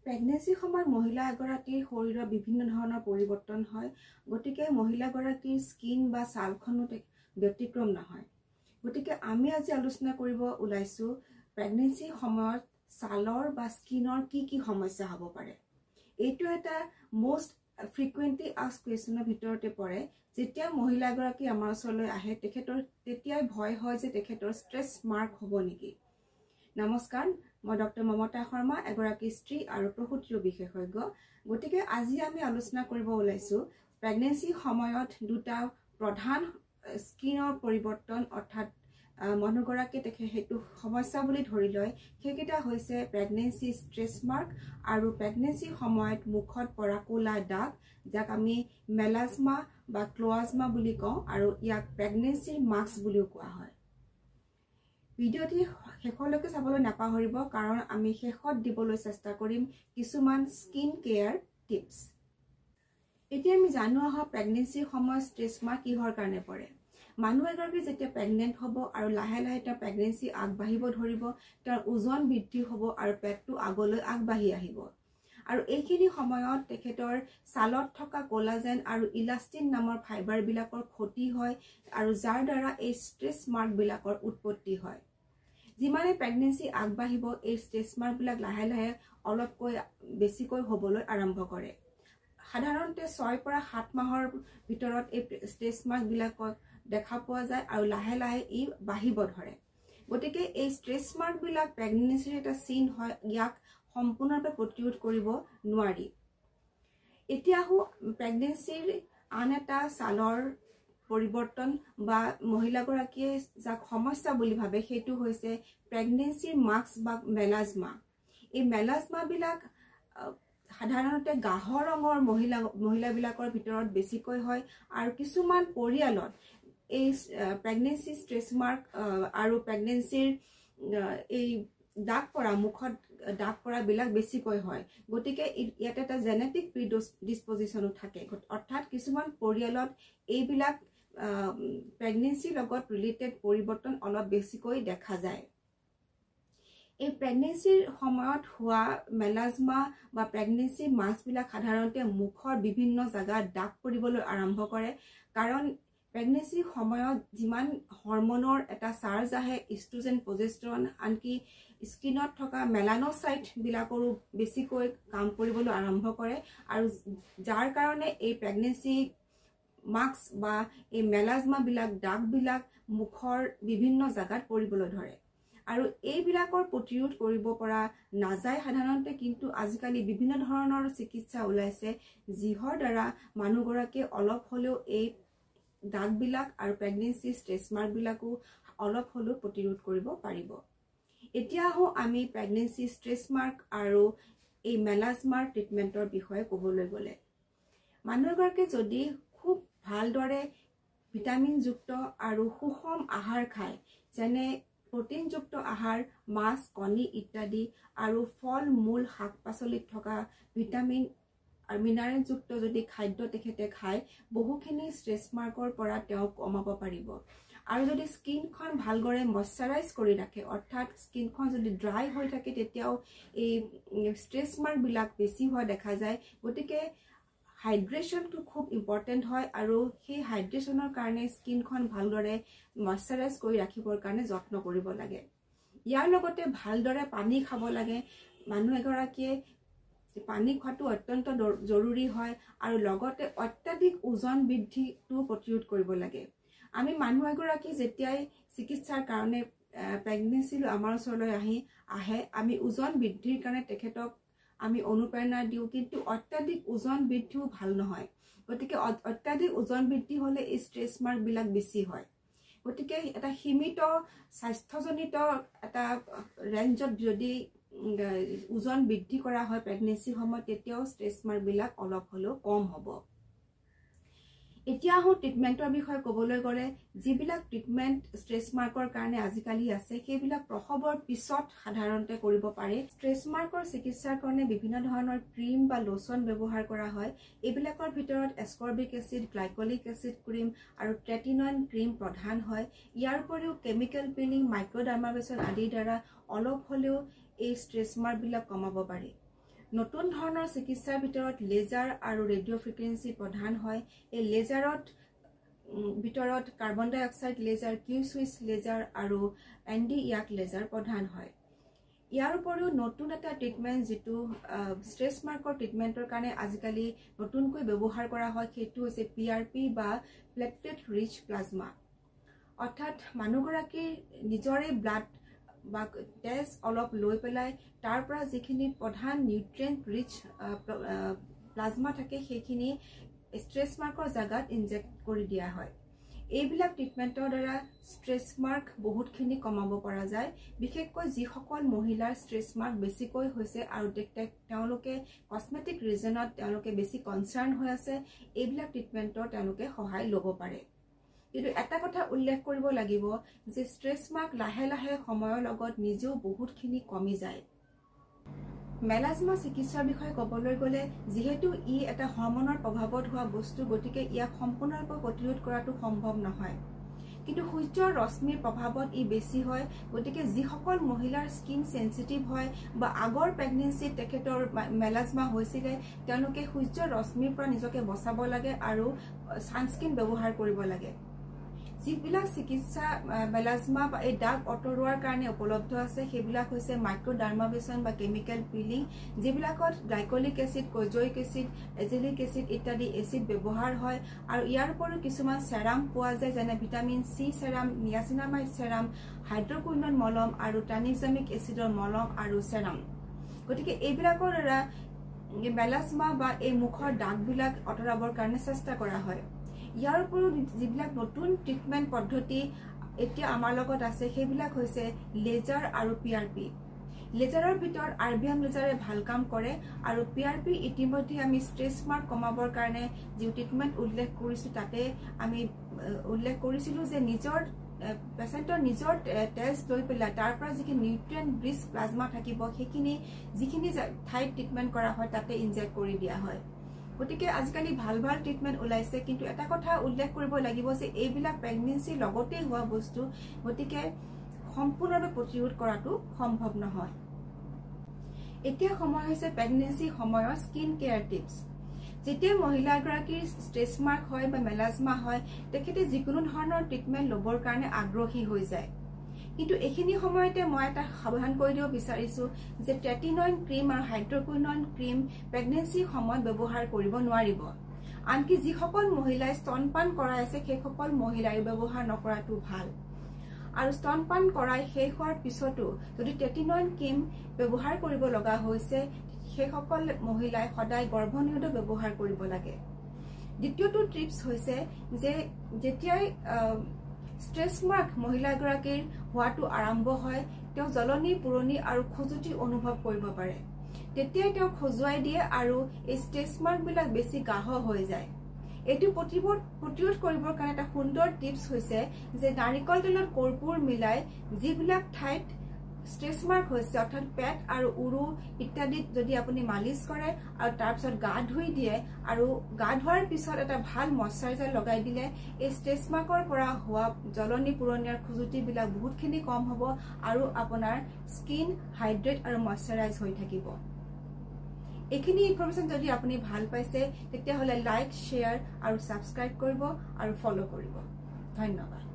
Pregnancy সময়ত মহিলা এগৰাকীৰ শৰীৰৰ বিভিন্ন ধৰণৰ পৰিৱৰ্তন হয় গতিকে মহিলা গৰাকীৰ স্কিন বা ছালখনো ব্যতিক্ৰম নহয় গতিকে আমি আজি আলোচনা কৰিব ওলাইছো প্ৰেগনেন্সি সময়ত ছালৰ বা স্কিনৰ কি সমস্যা হ'ব পাৰে এইটো এটা মোষ্ট ফ্ৰিকুৱেন্টলি আস্কড কোৱেশ্চনৰ ভিতৰতে পৰে যেতিয়া মহিলা গৰাকী আমাৰ ওচৰলৈ আহে তেখেতৰ তেতিয়াই ভয় হয় যে তেখেতৰ ষ্ট্ৰেছ মাৰ্ক হ'ব নেকি নমস্কাৰ মই ডক্টৰ মমতা শৰ্মা এগৰাকী স্ত্ৰী আৰু প্ৰসূতি বিশেষজ্ঞ গতিকে আজি আমি আলোচনা কৰিব ওলাইছো প্ৰেগনেন্সি সময়ত দুটা প্ৰধান স্কিনৰ পৰিৱৰ্তন অৰ্থাৎ মনুগৰাকী তেখে হেতু সমস্যা বুলি ধৰি লয় সেইকেইটা হৈছে প্ৰেগনেন্সি ষ্ট্ৰেছ মাৰ্ক আৰু প্ৰেগনেন্সি সময়ত মুখত পৰা কোলা দাগ যাক আমি মেলাজমা বা ক্লোৱাজমা বুলি কওঁ আৰু ইয়াক প্ৰেগনেন্সিৰ মাস্ক বুলিও কোৱা হয় ভিডিওটি শেষলৈকে চাবলৈ নাপাহৰিব কাৰণ আমি শেষত দিবলৈ চেষ্টা কৰিম কিছুমান স্কিন কেয়াৰ টিপস এতিয়া আমি জানো আহা প্ৰেগনেন্সিৰ সময়ত ষ্ট্ৰেছ মাৰ্ক কিহৰ কাৰণে পৰে মানুহ এগৰাকী যেতিয়া প্ৰেগনেন্ট হ'ব আৰু লাহে লাহে তাৰ প্ৰেগনেন্সি আগবাঢ়িব ধৰিব তাৰ ওজন বৃদ্ধি হ'ব আৰু পেটটো আগলৈ আগবাঢ়ি আহিব আৰু এইখিনি সময়ত তেখেতৰ ছালত থকা কোলাজেন আৰু ইলাষ্টিন নামৰ ফাইবাৰ বিলাকৰ ক্ষতি হয় আৰু যাৰ দ্বাৰা এই ষ্ট্ৰেছ মাৰ্ক বিলাকৰ উৎপত্তি হয় যিমানে প্ৰেগনেন্সি আগবাঢ়িব এই ষ্ট্ৰেছ মাৰ্ক বিলাক লাহে লাহে অলপকৈ বেছিকৈ হ'বলৈ আৰম্ভ কৰে সাধাৰণতে 6 পৰা 7 মাহৰ ভিতৰত এই ষ্ট্ৰেছ মাৰ্ক বিলাকক দেখা পোৱা যায় আৰু লাহে লাহে ই বাঢ়িব ধৰে গতিকে এই ষ্ট্ৰেছ মাৰ্ক বিলাক প্ৰেগনেন্সিৰ এটা চিন হয় ইয়াক সম্পূৰ্ণৰূপে প্ৰতিৰোধ কৰিব নোৱাৰি এতিয়া প্ৰেগনেন্সিৰ আন এটা ছালৰ পৰিৱৰ্তন বা মহিলা গৰাকীয়ে যাক সমস্যা বুলি ভাবে সেইটো হৈছে প্ৰেগনেন্সিৰ মাস্ক বা মেলাজমা এই মেলাজমা বিলাক সাধাৰণতে গাঢ় ৰঙৰ মহিলা বিলাকৰ ভিতৰত বেছিকৈ হয় আৰু কিছুমান পৰিয়ালত এই প্ৰেগনেন্সি ষ্ট্ৰেছ মাৰ্ক আৰু প্ৰেগনেন্সিৰ এই দাগ পৰা মুখত দাগ পৰা বিলাক বেছিকৈ হয় গতিকে ইয়াত এটা জেনেটিক প্ৰিডিসপজিশনো থাকে অৰ্থাৎ কিছুমান পৰিয়ালত এইবিলাক প্ৰেগনেন্সিৰ লগত ৰিলেটেড পৰিৱৰ্তন অলপ বেছিকৈ দেখা যায় এই প্ৰেগনেন্সিৰ সময়ত হোৱা মেলাজমা বা প্ৰেগনেন্সি মাস্ক বিলাক সাধাৰণতে মুখৰ বিভিন্ন জাগাত দাগ পৰিবলৈ আৰম্ভ কৰে কাৰণ প্ৰেগনেন্সিৰ সময়ত যিমান হৰমনৰ এটা চাৰ্জ আহে ইষ্ট্ৰোজেন প্ৰজেষ্টৰন আনকি স্কিনত থকা মেলানোসাইট বিলাকৰো বেছিকৈ কাম কৰিবলৈ আৰম্ভ কৰে আৰু যাৰ কাৰণে এই প্ৰেগনেন্সি মাস্ক বা এই মেলাজমা বিলাক দাগ বিলাক মুখৰ বিভিন্ন জাগাত পৰিবলৈ ধৰে আৰু এইবিলাকৰ প্ৰতিৰোধ কৰিব পৰা নাযায় সাধাৰণতে কিন্তু আজিকালি বিভিন্ন ধৰণৰ চিকিৎসা ওলাইছে যিহৰ দ্বাৰা মানুহগৰাকীয়ে অলপ হলেও এই দাগ বিলাক আৰু প্ৰেগনেন্সি ষ্ট্ৰেছ মাৰ্ক বিলাকো অলপ হলেও প্ৰতিৰোধ কৰিব পাৰিব এতিয়া আমি প্ৰেগনেন্সি ষ্ট্ৰেছ মাৰ্ক আৰু এই মেলাজমাৰ ট্ৰিটমেন্টৰ বিষয়ে ক'বলৈ গ'লে মানুহগৰাকী যদি খুব ভালদৰে ভিটামিনযুক্ত আৰু সুষম আহাৰ খায় যেনে প্ৰটিনযুক্ত আহাৰ মাছ কণী ইত্যাদি আৰু ফল মূল শাক পাচলিত থকা ভিটামিন আৰু মিনাৰেলযুক্ত যদি খাদ্য তেখেতে খায় বহুখিনি ষ্ট্ৰেছ মাৰ্কৰ পৰা তেওঁ কমাব পাৰিব আৰু যদি স্কিনখন ভালদৰে ময়শ্চাৰাইজ কৰি ৰাখে অৰ্থাৎ স্কিনখন যদি ড্ৰাই হৈ থাকে তেতিয়াও এই ষ্ট্ৰেছ মাৰ্ক বিলাক বেছি হোৱা দেখা যায় গতিকে হাইড্ৰেশ্যনটো খুব ইম্পৰ্টেন্ট হয় আৰু সেই হাইড্ৰেশ্যনৰ কাৰণে স্কিনখন ভালদৰে ময়শ্চাৰাইজ কৰি ৰাখিবৰ কাৰণে যত্ন কৰিব লাগে ইয়াৰ লগতে ভালদৰে পানী খাব লাগে মানুহ এগৰাকীয়ে পানী খোৱাটো অত্যন্ত জৰুৰী হয় আৰু লগতে অত্যাধিক ওজন বৃদ্ধিটো প্ৰতিৰোধ কৰিব লাগে আমি মানুহ এগৰাকী যেতিয়াই চিকিৎসাৰ কাৰণে প্ৰেগনেন্সি আমাৰ ওচৰলৈ আহে আমি ওজন বৃদ্ধিৰ কাৰণে তেখেতক আমি অনুপ্ৰেৰণা দিও কিন্তু অত্যাধিক ওজন বৃদ্ধিও ভাল নহয় গতিকে অত্যাধিক ওজন বৃদ্ধি হলে এই ষ্ট্ৰেছ মাৰ্ক বিলাক বেছি হয় গতিকে এটা সীমিত স্বাস্থ্যজনিত এটা ৰেঞ্জত যদি ওজন বৃদ্ধি কৰা হয় প্ৰেগনেন্সি সময়ত তেতিয়াও ষ্ট্ৰেছ মাৰ্ক বিলাক অলপ হলেও কম হ'ব এতিয়া ট্ৰিটমেন্টৰ বিষয়ে ক'বলৈ গ'লে যিবিলাক ট্ৰিটমেন্ট ষ্ট্ৰেছ মাৰ্কৰ কাৰণে আজিকালি আছে সেইবিলাক প্ৰসৱৰ পিছত সাধাৰণতে কৰিব পাৰে ষ্ট্ৰেছ মাৰ্কৰ চিকিৎসাৰ কাৰণে বিভিন্ন ধৰণৰ ক্ৰীম বা লোচন ব্যৱহাৰ কৰা হয় এইবিলাকৰ ভিতৰত ascorbic acid glycolic acid cream আৰু ট্ৰেটিনইন ক্ৰীম প্ৰধান হয় ইয়াৰ উপৰিও কেমিকেল পিলিং মাইক্ৰডাৰ্মাব্ৰেছন আদিৰ দ্বাৰা অলপ হলেও এই ষ্ট্ৰেছ মাৰ্ক বিলাক কমাব পাৰি নতুন ধৰণৰ চিকিৎসাৰ ভিতৰত লেজাৰ আৰু ৰেডিঅ' ফ্ৰিকুৱেন্সি প্ৰধান হয়। এই লেজাৰত ভিতৰত কাৰ্বন ডাই oxide laser, Q switch laser আৰু এনডি ইয়াক লেজাৰ প্ৰধান হয়। ইয়াৰ উপৰিও নতুন এটা ট্ৰিটমেণ্ট যিটো ষ্ট্ৰেছ মাৰ্কৰ ট্ৰিটমেণ্টৰ কাৰণে আজিকালি নতুনকৈ ব্যৱহাৰ কৰা হয়, সেইটো হৈছে PRP বা প্লেটলেট ৰিচ প্লাজমা। অৰ্থাৎ মানুহগৰাকীৰ নিজৰে ব্লাড বা তেজ অলপ লৈ পেলাই তাৰ পৰা যিখিনি প্ৰধান নিউট্ৰিয়েণ্ট ৰিচ প্লাজমা থাকে সেইখিনি ষ্ট্ৰেছ মাৰ্কৰ জাগাত ইনজেক্ট কৰি দিয়া হয়। এইবিলাক ট্ৰিটমেণ্টৰ দ্বাৰা ষ্ট্ৰেছ মাৰ্ক বহুতখিনি কমাব পৰা যায়, বিশেষকৈ যিসকল মহিলাৰ ষ্ট্ৰেছ মাৰ্ক বেছিকৈ হৈছে আৰু তেওঁলোকে কছমেটিক ৰিজনত তেওঁলোকে বেছি কনচাৰ্ণ হৈ আছে, এইবিলাক ট্ৰিটমেণ্টৰ তেওঁলোকে সহায় ল'ব পাৰে। কিন্তু এটা কথা উল্লেখ কৰিব লাগিব যে ষ্ট্ৰেছ মাৰ্ক লাহে লাহে সময়ৰ লগত নিজেও বহুতখিনি কমি যায়। মেলাজমা চিকিৎসাৰ বিষয়ে ক'বলৈ গ'লে যিহেতু ই এটা হৰমনৰ প্ৰভাৱত হোৱা বস্তু, গতিকে ইয়াক সম্পূৰ্ণৰূপে প্ৰতিৰোধ কৰাটো সম্ভৱ নহয়। কিন্তু সূৰ্যৰ ৰশ্মিৰ প্ৰভাৱত ই বেছি হয়, গতিকে যিসকল মহিলাৰ স্কিন চেঞ্চিটিভ হয় বা আগৰ প্ৰেগনেঞ্চিত তেখেতৰ মেলাজমা হৈছিলে, তেওঁলোকে সূৰ্যৰ ৰশ্মিৰ পৰা নিজকে বচাব লাগে আৰু ছানস্ক্ৰীন ব্যৱহাৰ কৰিব লাগে। যিবিলাক চিকিৎসা মেলাজমা বা এই দাগ আঁতৰোৱাৰ কাৰণে উপলব্ধ আছে সেইবিলাক হৈছে মাইক্ৰ'ডাৰ্মাব্ৰেশ্যন বা কেমিকেল পিলিং, যিবিলাকত গ্লাইকলিক এচিড, কজয়িক এচিড, এজেলিক এচিড ইত্যাদি এচিড ব্যৱহাৰ হয়। আৰু ইয়াৰ উপৰিও কিছুমান চেৰাম পোৱা যায়, যেনে vitamin C serum, niacinamide serum, হাইড্ৰকুইনন মলম আৰু ট্ৰানিক্সামিক এচিডৰ মলম আৰু চেৰাম। গতিকে এইবিলাকৰ দ্বাৰা মেলাজমা বা এই মুখৰ দাগবিলাক আঁতৰাবৰ কাৰণে চেষ্টা কৰা হয়। ইয়াৰ উপৰিও যিবিলাক নতুন ট্ৰিটমেণ্ট পদ্ধতি এতিয়া আমাৰ লগত আছে সেইবিলাক হৈছে লেজাৰ আৰু PRP। লেজাৰৰ ভিতৰত RBM লেজাৰে ভাল কাম কৰে আৰু PRP ইতিমধ্যে আমি ষ্ট্ৰেছ মাৰ্ক কমাবৰ কাৰণে যি ট্ৰিটমেণ্ট উল্লেখ কৰিছোঁ তাতে আমি উল্লেখ কৰিছিলোঁ যে পেচেণ্টৰ নিজৰ তেজ লৈ পেলাই তাৰ পৰা যিখিনি নিউট্ৰিয়েণ্ট ৰিচ প্লাজমা থাকিব সেইখিনি যিখিনি ঠাইত ট্ৰিটমেণ্ট কৰা হয় তাতে ইনজেক্ট কৰি দিয়া হয়। গতিকে আজিকালি ভাল ভাল ট্ৰিটমেণ্ট ওলাইছে, কিন্তু এটা কথা উল্লেখ কৰিব লাগিব যে এইবিলাক প্ৰেগনেঞ্চিৰ লগতে হোৱা বস্তু, গতিকে সম্পূৰ্ণভাৱে প্ৰতিৰোধ কৰাটো সম্ভৱ নহয়। এতিয়া সময় হৈছে প্ৰেগনেঞ্চি সময়ৰ স্কিন কেয়াৰ টিপছ। যেতিয়া মহিলাগৰাকীৰ ষ্ট্ৰেছ মাৰ্ক হয় বা মেলাজমা হয়, তেখেতে যিকোনো ধৰণৰ ট্ৰিটমেণ্ট ল'বৰ কাৰণে আগ্ৰহী হৈ যায়। কিন্তু এইখিনি সময়তে মই এটা সাৱধান কৰি দিব বিচাৰিছোঁ যে ট্ৰেটিনইন ক্ৰীম আৰু হাইড্ৰকুইনন ক্ৰীম প্ৰেগনেঞ্চিৰ সময়ত ব্যৱহাৰ কৰিব নোৱাৰিব। আনকি যিসকল মহিলাই স্তনপান কৰাই আছে সেইসকল মহিলাই ব্যৱহাৰ নকৰাটো ভাল। আৰু স্তনপান কৰাই শেষ হোৱাৰ পিছতো যদি ট্ৰেটিনইন ক্ৰীম ব্যৱহাৰ কৰিব লগা হৈছে, সেইসকল মহিলাই সদায় গৰ্ভনিৰোধক ব্যৱহাৰ কৰিব লাগে। দ্বিতীয়টো টিপছ হৈছে যে যেতিয়াই ষ্ট্ৰেছ মাৰ্ক মহিলাগৰাকীৰ হোৱাটো আৰম্ভ হয়, তেওঁ জ্বলনি, পুৰণি আৰু খজুতি অনুভৱ কৰিব পাৰে। তেতিয়াই তেওঁ খজুৱাই দিয়ে আৰু এই ষ্ট্ৰেছ মাৰ্কবিলাক বেছি গাঢ় হৈ যায়। এইটো প্ৰতিৰোধ কৰিবৰ কাৰণে এটা সুন্দৰ টিপছ হৈছে যে নাৰিকল তেলত কৰ্পূৰ মিলাই যিবিলাক ঠাইত ষ্ট্ৰেছ মাৰ্ক হৈছে, অৰ্থাৎ পেট আৰু উৰু ইত্যাদিত যদি আপুনি মালিচ কৰে আৰু তাৰপিছত গা ধুই দিয়ে আৰু গা ধোৱাৰ পিছত এটা ভাল মইশ্চাৰাইজাৰ লগাই দিলে এই ষ্ট্ৰেছ মাৰ্কৰ পৰা হোৱা জ্বলনি, পুৰণি আৰু খুজুতিবিলাক বহুতখিনি কম হ'ব আৰু আপোনাৰ স্কিন হাইড্ৰেট আৰু মইশ্চাৰাইজ হৈ থাকিব। এইখিনি ইনফৰমেশ্যন যদি আপুনি ভাল পাইছে তেতিয়াহ'লে লাইক, শ্বেয়াৰ আৰু ছাবস্ক্ৰাইব কৰিব আৰু ফ'ল' কৰিব। ধন্যবাদ।